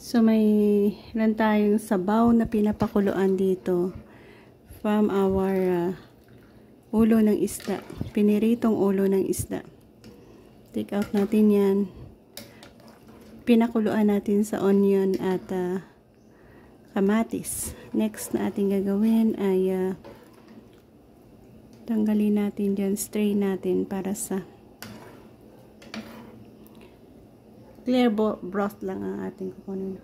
So mayroon tayong sabaw na pinapakuluan dito from our ulo ng isda. Piniritong ulo ng isda. Take out natin yan. Pinakuluan natin sa onion at kamatis. Next na ating gagawin ay tanggalin natin dyan, strain natin para sa clear broth lang ang ating kukunin.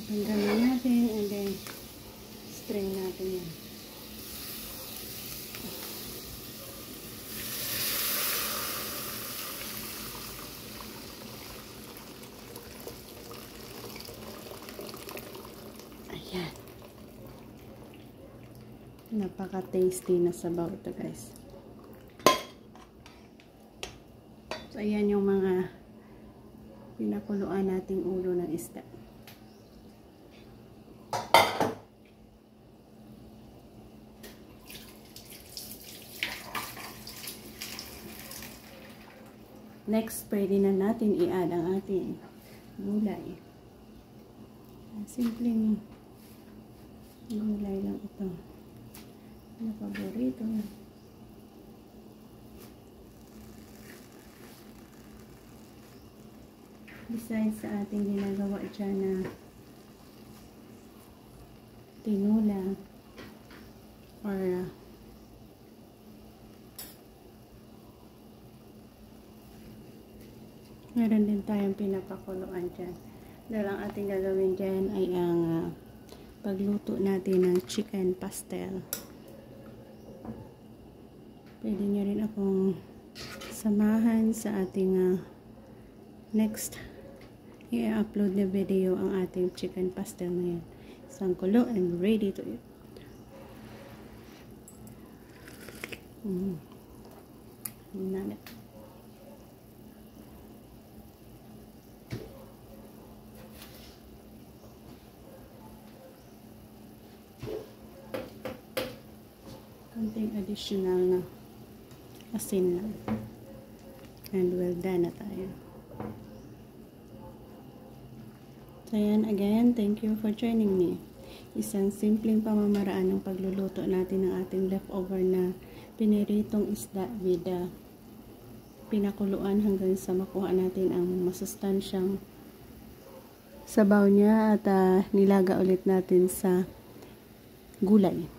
Tanggalin natin and then strain natin yan. Ayan. Napaka-tasty na sabaw ito, guys. So, ayan yung mga pinakuluan nating ulo ng isda. Next, pwede na natin i-add ang ating gulay. Simpleng gulay lang ito. Ano paborito na. Besides sa ating ginagawa dyan na tinola or meron din tayong pinapakuluan dyan. Dahil ang ating gagawin dyan ay ang pagluto natin ng chicken pastel. Pwede nyo rin akong samahan sa ating next i-upload na video ang ating chicken pastel na yan. Isang kulo and ready to eat. Nanat. Konting additional na asin lang. And well done na tayo. So yan, again, thank you for joining me. Isang simpleng pamamaraan ng pagluluto natin ng ating leftover na piniritong isda with pinakuluan hanggang sa makuha natin ang masustansyang sabaw niya at nilaga ulit natin sa gulay.